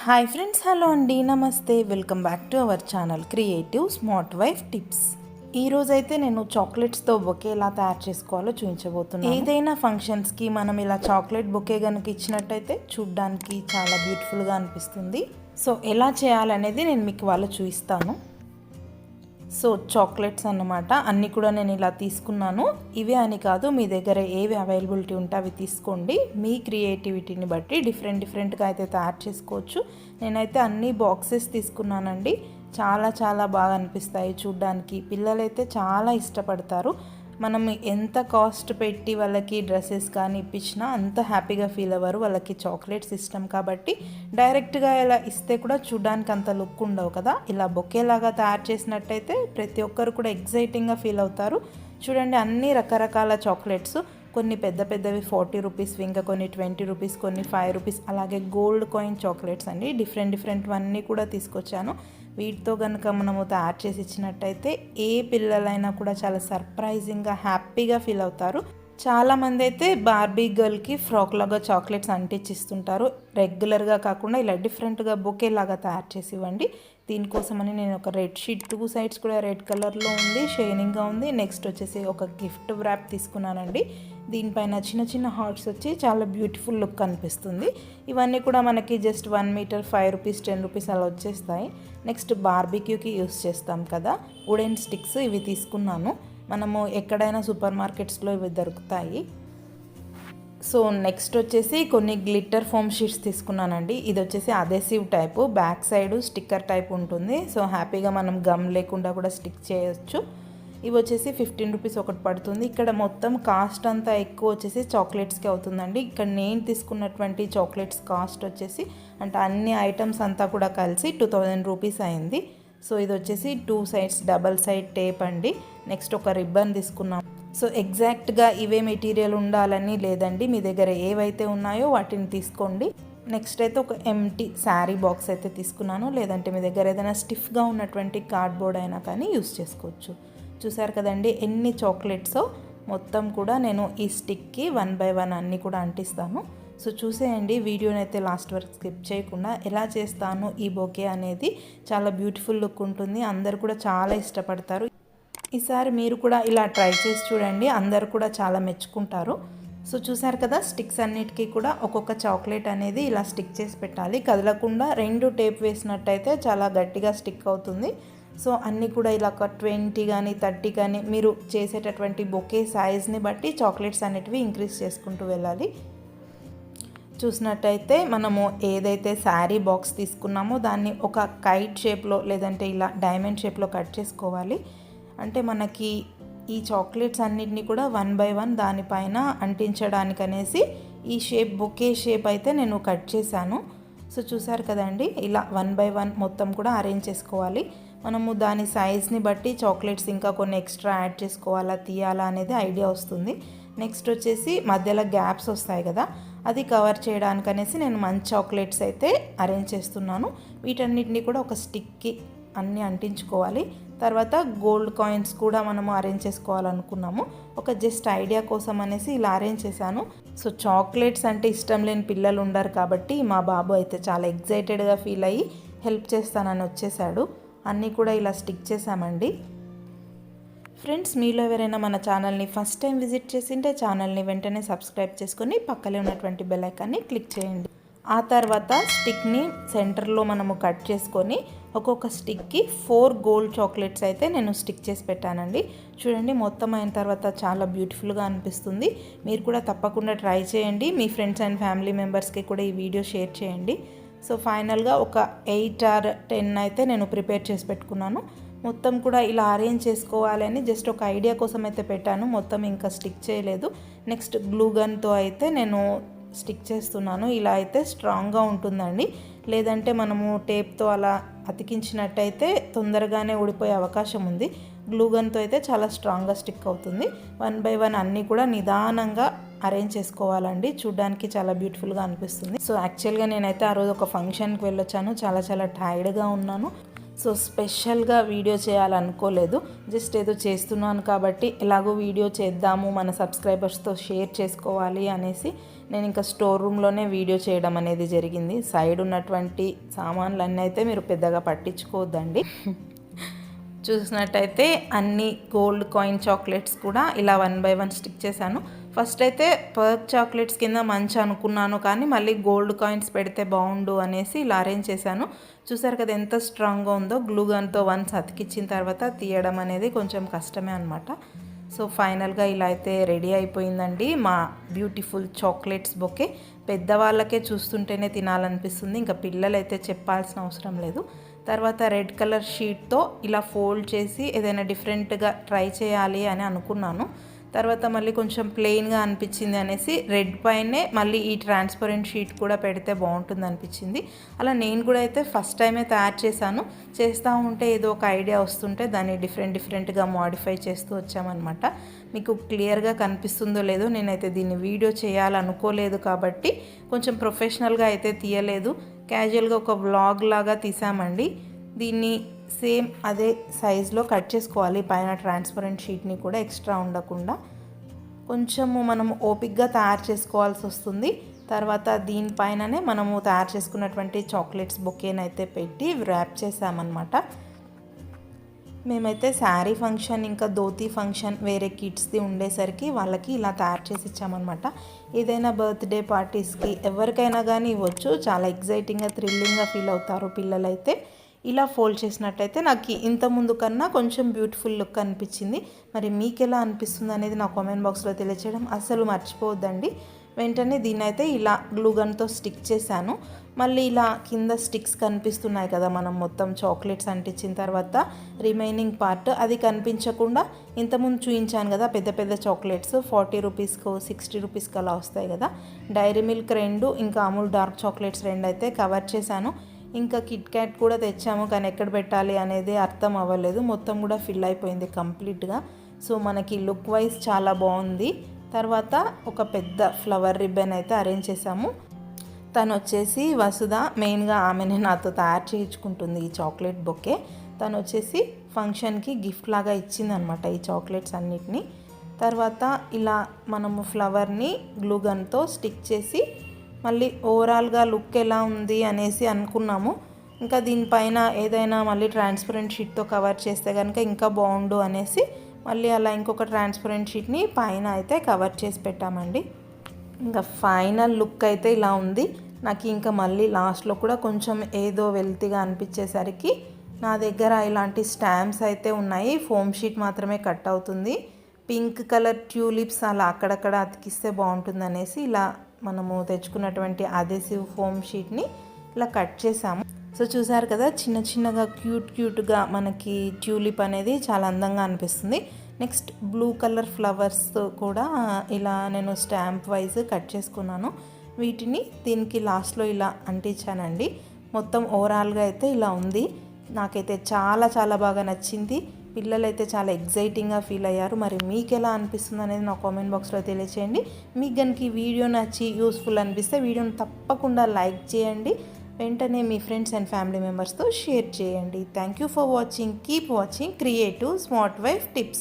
Hi friends, hello అండి, నమస్తే. Welcome back to our channel creative smart wife tips. ఈరోజైతే నేను చాక్లెట్స్తో బొకే ఎలా తయారు చేసుకోవాలో చూపించబోతున్నాను. ఏదైనా ఫంక్షన్స్కి మనం ఇలా చాక్లెట్ బొకే కనుక ఇచ్చినట్టయితే చూడ్డానికి చాలా బ్యూటిఫుల్గా అనిపిస్తుంది. సో ఎలా చేయాలనేది నేను మీకు వాళ్ళు చూపిస్తాను. సో చాక్లెట్స్ అన్నమాట, అన్నీ కూడా నేను ఇలా తీసుకున్నాను. ఇవే అని కాదు, మీ దగ్గర ఏవి అవైలబిలిటీ ఉంటే అవి తీసుకోండి. మీ క్రియేటివిటీని బట్టి డిఫరెంట్గా అయితే తయారు చేసుకోవచ్చు. నేనైతే అన్ని బాక్సెస్ తీసుకున్నానండి. చాలా చాలా బాగా అనిపిస్తాయి చూడ్డానికి. పిల్లలైతే చాలా ఇష్టపడతారు. మనం ఎంత కాస్ట్ పెట్టి వాళ్ళకి డ్రెస్సెస్ కానీ ఇప్పించినా అంత హ్యాపీగా ఫీల్ అవ్వరు. వాళ్ళకి చాక్లెట్స్ ఇష్టం కాబట్టి డైరెక్ట్గా ఇలా ఇస్తే కూడా చూడడానికి అంత లుక్ ఉండవు కదా. ఇలా బొకేలాగా తయారు చేసినట్టయితే ప్రతి ఒక్కరు కూడా ఎగ్జైటింగ్గా ఫీల్ అవుతారు. చూడండి, అన్ని రకరకాల చాక్లెట్స్, కొన్ని పెద్ద పెద్దవి 40 రూపీస్, ఇంకా కొన్ని 20 రూపీస్, కొన్ని 5 రూపీస్, అలాగే గోల్డ్ కాయిన్ చాక్లెట్స్ అండి. డిఫరెంట్వన్నీ కూడా తీసుకొచ్చాను. వీటితో కనుక మనము తయారు చేసి ఇచ్చినట్టయితే ఏ పిల్లలైనా కూడా చాలా సర్ప్రైజింగ్గా హ్యాపీగా ఫీల్ అవుతారు. చాలామంది అయితే బార్బీ గర్ల్కి ఫ్రాక్ లాగా చాక్లెట్స్ అంటించిస్తుంటారు. రెగ్యులర్గా కాకుండా ఇలా డిఫరెంట్గా బొకే లాగా తయారు చేసి ఇవ్వండి. దీనికోసమని నేను ఒక రెడ్ షీట్, 2 సైడ్స్ కూడా రెడ్ కలర్లో ఉంది, షైనింగ్గా ఉంది. నెక్స్ట్ వచ్చేసి ఒక గిఫ్ట్ ర్యాప్ తీసుకున్నానండి. దీనిపైన చిన్న చిన్న హార్ట్స్ వచ్చి చాలా బ్యూటిఫుల్ లుక్ అనిపిస్తుంది. ఇవన్నీ కూడా మనకి జస్ట్ 1 మీటర్ 5 రూపీస్, 10 రూపీస్ అలా వచ్చేస్తాయి. నెక్స్ట్ బార్బిక్యూకి యూస్ చేస్తాం కదా, వుడెన్ స్టిక్స్, ఇవి తీసుకున్నాను. మనము ఎక్కడైనా సూపర్ మార్కెట్స్లో ఇవి దొరుకుతాయి. సో నెక్స్ట్ వచ్చేసి కొన్ని గ్లిట్టర్ ఫోమ్ షీట్స్ తీసుకున్నానండి. ఇది వచ్చేసి adhesive type, back side sticker type ఉంటుంది. సో హ్యాపీగా మనం గమ్ లేకుండా కూడా స్టిక్ చేయొచ్చు. ఇవి వచ్చేసి 15 రూపీస్ ఒకటి పడుతుంది. ఇక్కడ మొత్తం కాస్ట్ అంతా ఎక్కువ వచ్చేసి చాక్లెట్స్కి అవుతుందండి. ఇక్కడ నేను తీసుకున్నటువంటి చాక్లెట్స్ కాస్ట్ వచ్చేసి, అంటే అన్ని ఐటమ్స్ అంతా కూడా కలిసి 2000 రూపీస్ అయింది. సో ఇది వచ్చేసి 2 సైడ్స్ డబల్ సైడ్ టేప్ అండి. నెక్స్ట్ ఒక రిబ్బన్ తీసుకున్నాం. సో ఎగ్జాక్ట్గా ఇవే మెటీరియల్ ఉండాలని లేదండి, మీ దగ్గర ఏవైతే ఉన్నాయో వాటిని తీసుకోండి. నెక్స్ట్ అయితే ఒక ఎంటీ శారీ బాక్స్ అయితే తీసుకున్నాను. లేదంటే మీ దగ్గర ఏదైనా స్టిఫ్గా ఉన్నటువంటి కార్డ్బోర్డ్ అయినా కానీ యూస్ చేసుకోవచ్చు. చూసారు కదండి ఎన్ని చాక్లెట్స్. మొత్తం కూడా నేను ఈ స్టిక్కి 1 బై 1 అన్నీ కూడా అంటిస్తాను. సో చూసేయండి, వీడియోని అయితే లాస్ట్ వరకు స్కిప్ చేయకుండా. ఎలా చేస్తాను ఈ బొకే అనేది చాలా బ్యూటిఫుల్ లుక్ ఉంటుంది. అందరు కూడా చాలా ఇష్టపడతారు. ఈసారి మీరు కూడా ఇలా ట్రై చేసి చూడండి, అందరు కూడా చాలా మెచ్చుకుంటారు. సో చూసారు కదా, స్టిక్స్ అన్నిటికీ కూడా ఒక్కొక్క చాక్లెట్ అనేది ఇలా స్టిక్ చేసి పెట్టాలి. కదలకుండా 2 టేప్ వేసినట్టయితే చాలా గట్టిగా స్టిక్ అవుతుంది. సో అన్నీ కూడా ఇలా ఒక 20 కానీ 30 కానీ మీరు చేసేటటువంటి బొకే సైజ్ని బట్టి చాక్లెట్స్ అనేటివి ఇంక్రీజ్ చేసుకుంటూ వెళ్ళాలి. చూసినట్టయితే మనము ఏదైతే శారీ బాక్స్ తీసుకున్నామో దాన్ని ఒక కైట్ షేప్లో లేదంటే ఇలా డైమండ్ షేప్లో కట్ చేసుకోవాలి. అంటే మనకి ఈ చాక్లెట్స్ అన్నిటిని కూడా 1 బై 1 దానిపైన అంటించడానికి అనేసి ఈ షేప్, బొకే షేప్ అయితే నేను కట్ చేశాను. సో చూసారు కదండి, ఇలా 1 బై 1 మొత్తం కూడా అరేంజ్ చేసుకోవాలి. మనము దాని సైజ్ని బట్టి చాక్లెట్స్ ఇంకా కొన్ని ఎక్స్ట్రా యాడ్ చేసుకోవాలా తీయాలా అనేది ఐడియా వస్తుంది. నెక్స్ట్ వచ్చేసి మధ్యలో గ్యాప్స్ వస్తాయి కదా, అది కవర్ చేయడానికి అనేసి నేను మంచి చాక్లెట్స్ అయితే అరేంజ్ చేస్తున్నాను. వీటన్నిటిని కూడా ఒక స్టిక్కి అన్నీ అంటించుకోవాలి. తర్వాత గోల్డ్ కాయిన్స్ కూడా మనము అరేంజ్ చేసుకోవాలనుకున్నాము. ఒక జస్ట్ ఐడియా కోసం అనేసి ఇలా అరేంజ్ చేశాను. సో చాక్లెట్స్ అంటే ఇష్టం లేని పిల్లలు ఉండరు కాబట్టి మా బాబు అయితే చాలా ఎగ్జైటెడ్గా ఫీల్ అయ్యి హెల్ప్ చేస్తానని వచ్చేసాడు. అన్నీ కూడా ఇలా స్టిక్ చేసామండి. ఫ్రెండ్స్, మీలో ఎవరైనా మన ఛానల్ని ఫస్ట్ టైం విజిట్ చేసింటే ఛానల్ని వెంటనే సబ్స్క్రైబ్ చేసుకొని పక్కనే ఉన్నటువంటి బెల్ ఐకాన్ని క్లిక్ చేయండి. ఆ తర్వాత స్టిక్ని సెంటర్లో మనము కట్ చేసుకొని ఒక్కొక్క స్టిక్కి 4 గోల్డ్ చాక్లెట్స్ అయితే నేను స్టిక్ చేసి పెట్టానండి. చూడండి, మొత్తం అయిన తర్వాత చాలా బ్యూటిఫుల్గా అనిపిస్తుంది. మీరు కూడా తప్పకుండా ట్రై చేయండి. మీ ఫ్రెండ్స్ అండ్ ఫ్యామిలీ మెంబర్స్కి కూడా ఈ వీడియో షేర్ చేయండి. సో ఫైనల్గా ఒక 8 or 10 అయితే నేను ప్రిపేర్ చేసి పెట్టుకున్నాను. మొత్తం కూడా ఇలా అరేంజ్ చేసుకోవాలని జస్ట్ ఒక ఐడియా కోసం అయితే పెట్టాను. మొత్తం ఇంకా స్టిక్ చేయలేదు. నెక్స్ట్ గ్లూ గన్తో అయితే నేను స్టిక్ చేస్తున్నాను. ఇలా అయితే స్ట్రాంగ్గా ఉంటుందండి. లేదంటే మనము టేప్తో అలా అతికించినట్టయితే తొందరగానే ఊడిపోయే అవకాశం ఉంది. గ్లూ గన్తో అయితే చాలా స్ట్రాంగ్గా స్టిక్ అవుతుంది. 1 బై 1 అన్నీ కూడా నిదానంగా అరేంజ్ చేసుకోవాలండి. చూడ్డానికి చాలా బ్యూటిఫుల్గా అనిపిస్తుంది. సో యాక్చువల్గా నేనైతే ఆ రోజు ఒక ఫంక్షన్కి వెళ్ళొచ్చాను. చాలా టైర్డ్గా ఉన్నాను. సో స్పెషల్గా వీడియో చేయాలనుకోలేదు, జస్ట్ ఏదో చేస్తున్నాను కాబట్టి ఎలాగో వీడియో చేద్దాము, మన సబ్స్క్రైబర్స్తో షేర్ చేసుకోవాలి అనేసి నేను ఇంకా స్టోర్ రూమ్లోనే వీడియో చేయడం అనేది జరిగింది. సైడ్ ఉన్నటువంటి సామాన్లన్నీ అయితే మీరు పెద్దగా పట్టించుకోవద్దండి. చూసినట్టయితే అన్ని గోల్డ్ కాయిన్ చాక్లెట్స్ కూడా ఇలా 1 బై 1 స్టిక్ చేశాను. ఫస్ట్ అయితే పర్క్ చాక్లెట్స్ కింద మంచి అనుకున్నాను, కానీ మళ్ళీ గోల్డ్ కాయిన్స్ పెడితే బాగుండు అనేసి ఇలా అరేంజ్ చేశాను. చూసారు కదా ఎంత స్ట్రాంగ్గా ఉందో. గ్లూ గన్తో వన్స్ అతికిచ్చిన తర్వాత తీయడం అనేది కొంచెం కష్టమే అనమాట. సో ఫైనల్గా ఇలా అయితే రెడీ అయిపోయిందండి మా బ్యూటిఫుల్ చాక్లెట్స్ బొకే. పెద్దవాళ్ళకే చూస్తుంటేనే తినాలనిపిస్తుంది, ఇంకా పిల్లలైతే చెప్పాల్సిన అవసరం లేదు. తర్వాత రెడ్ కలర్ షీట్తో ఇలా ఫోల్డ్ చేసి ఏదైనా డిఫరెంట్గా ట్రై చేయాలి అని అనుకున్నాను. తర్వాత మళ్ళీ కొంచెం ప్లెయిన్గా అనిపించింది అనేసి రెడ్ పైనే మళ్ళీ ఈ ట్రాన్స్పరెంట్ షీట్ కూడా పెడితే బాగుంటుంది అనిపించింది. అలా నేను కూడా అయితే ఫస్ట్ టైమే తయారు చేశాను. చేస్తూ ఉంటే ఏదో ఒక ఐడియా వస్తుంటే దాన్ని డిఫరెంట్గా మోడిఫై చేస్తూ వచ్చామన్నమాట. మీకు క్లియర్గా కనిపిస్తుందో లేదో, నేనైతే దీన్ని వీడియో చేయాలనుకోలేదు కాబట్టి కొంచెం ప్రొఫెషనల్గా అయితే తీయలేదు, క్యాజువల్గా ఒక వ్లాగ్ లాగా తీసామండి. దీన్ని సేమ్ అదే సైజులో కట్ చేసుకోవాలి. పైన ట్రాన్స్పరెంట్ షీట్ని కూడా ఎక్స్ట్రా ఉండకుండా కొంచెము మనము ఓపిక్గా తయారు చేసుకోవాల్సి వస్తుంది. తర్వాత దీనిపైననే మనము తయారు చేసుకున్నటువంటి చాక్లెట్స్ బొకేని అయితే పెట్టి ర్యాప్ చేసామన్నమాట. మేమైతే శారీ ఫంక్షన్ ఇంకా ధోతీ ఫంక్షన్ వేరే కిడ్స్ది ఉండేసరికి వాళ్ళకి ఇలా తయారు చేసి ఇచ్చామన్నమాట. ఏదైనా బర్త్డే పార్టీస్కి ఎవరికైనా కానీ ఇవ్వచ్చు. చాలా ఎగ్జైటింగ్గా థ్రిల్లింగ్గా ఫీల్ అవుతారు పిల్లలైతే. ఇలా ఫోల్డ్ చేసినట్టయితే నాకు ఇంత ముందు కన్నా కొంచెం బ్యూటిఫుల్ లుక్ అనిపించింది. మరి మీకు ఎలా అనిపిస్తుంది అనేది నా కామెంట్ బాక్స్లో తెలియచేయడం అస్సలు మర్చిపోవద్దండి. వెంటనే దీన్ని అయితే ఇలా గ్లూ గన్తో స్టిక్ చేశాను. మళ్ళీ ఇలా కింద స్టిక్స్ కనిపిస్తున్నాయి కదా, మనం మొత్తం చాక్లెట్స్ అంటించిన తర్వాత రిమైనింగ్ పార్ట్ అది కనిపించకుండా ఇంతకుముందు చూపించాను కదా పెద్ద పెద్ద చాక్లెట్స్ 40 రూపీస్కు 60 రూపీస్కి అలా వస్తాయి కదా, డైరీ మిల్క్ 2 ఇంకా అమూల్ డార్క్ చాక్లెట్స్ 2 అయితే కవర్ చేశాను. ఇంకా కిట్ క్యాట్ కూడా తెచ్చాము, కానీ ఎక్కడ పెట్టాలి అనేది అర్థం అవ్వలేదు. మొత్తం కూడా ఫిల్ అయిపోయింది కంప్లీట్గా. సో మనకి లుక్ వైజ్ చాలా బాగుంది. తర్వాత ఒక పెద్ద ఫ్లవర్ రిబ్బన్ అయితే అరేంజ్ చేసాము. తను వచ్చేసి వసుధ, మెయిన్గా ఆమెనే నాతో తయారు చేయించుకుంటుంది ఈ చాక్లెట్ బొకే. తను వచ్చేసి ఫంక్షన్కి గిఫ్ట్ లాగా ఇచ్చిందనమాట ఈ చాక్లెట్స్ అన్నిటినీ. తర్వాత ఇలా మనము ఫ్లవర్ని గ్లూ గన్తో స్టిక్ చేసి మళ్ళీ ఓవరాల్గా లుక్ ఎలా ఉంది అనేసి అనుకున్నాము. ఇంకా దీనిపైన ఏదైనా మళ్ళీ ట్రాన్స్పరెంట్ షీట్తో కవర్ చేస్తే కనుక ఇంకా బాగుండు అనేసి మళ్ళీ అలా ఇంకొక ట్రాన్స్పరెంట్ షీట్ని పైన అయితే కవర్ చేసి పెట్టామండి. ఇంకా ఫైనల్ లుక్ అయితే ఇలా ఉంది. నాకు ఇంకా మళ్ళీ లాస్ట్లో కూడా కొంచెం ఏదో వెల్తీగా అనిపించేసరికి నా దగ్గర ఇలాంటి స్టాంప్స్ అయితే ఉన్నాయి. ఫోమ్ షీట్ మాత్రమే కట్ అవుతుంది. పింక్ కలర్ ట్యూలిప్స్ అలా అక్కడక్కడ అతికిస్తే బాగుంటుంది అనేసి ఇలా మనము తెచ్చుకున్నటువంటి అదెసివ్ ఫోమ్ షీట్ని ఇలా కట్ చేసాము. సో చూసారు కదా, చిన్న చిన్నగా క్యూట్గా మనకి ట్యూలిప్ అనేది చాలా అందంగా అనిపిస్తుంది. నెక్స్ట్ బ్లూ కలర్ ఫ్లవర్స్ కూడా ఇలా నేను స్టాంప్ వైజ్ కట్ చేసుకున్నాను. వీటిని దీనికి లాస్ట్లో ఇలా అంటించానండి. మొత్తం ఓవరాల్గా అయితే ఇలా ఉంది. నాకైతే చాలా చాలా బాగా నచ్చింది. పిల్లలైతే చాలా ఎగ్జైటింగ్గా ఫీల్ అయ్యారు. మరి మీకు ఎలా అనిపిస్తుంది అనేది నా కామెంట్ బాక్స్లో తెలియచేయండి. మీకు కనుక ఈ వీడియో నచ్చి యూస్ఫుల్ అనిపిస్తే వీడియోని తప్పకుండా లైక్ చేయండి. వెంటనే మీ ఫ్రెండ్స్ అండ్ ఫ్యామిలీ మెంబర్స్తో షేర్ చేయండి. Thank you for watching. Keep watching creative smart wife tips.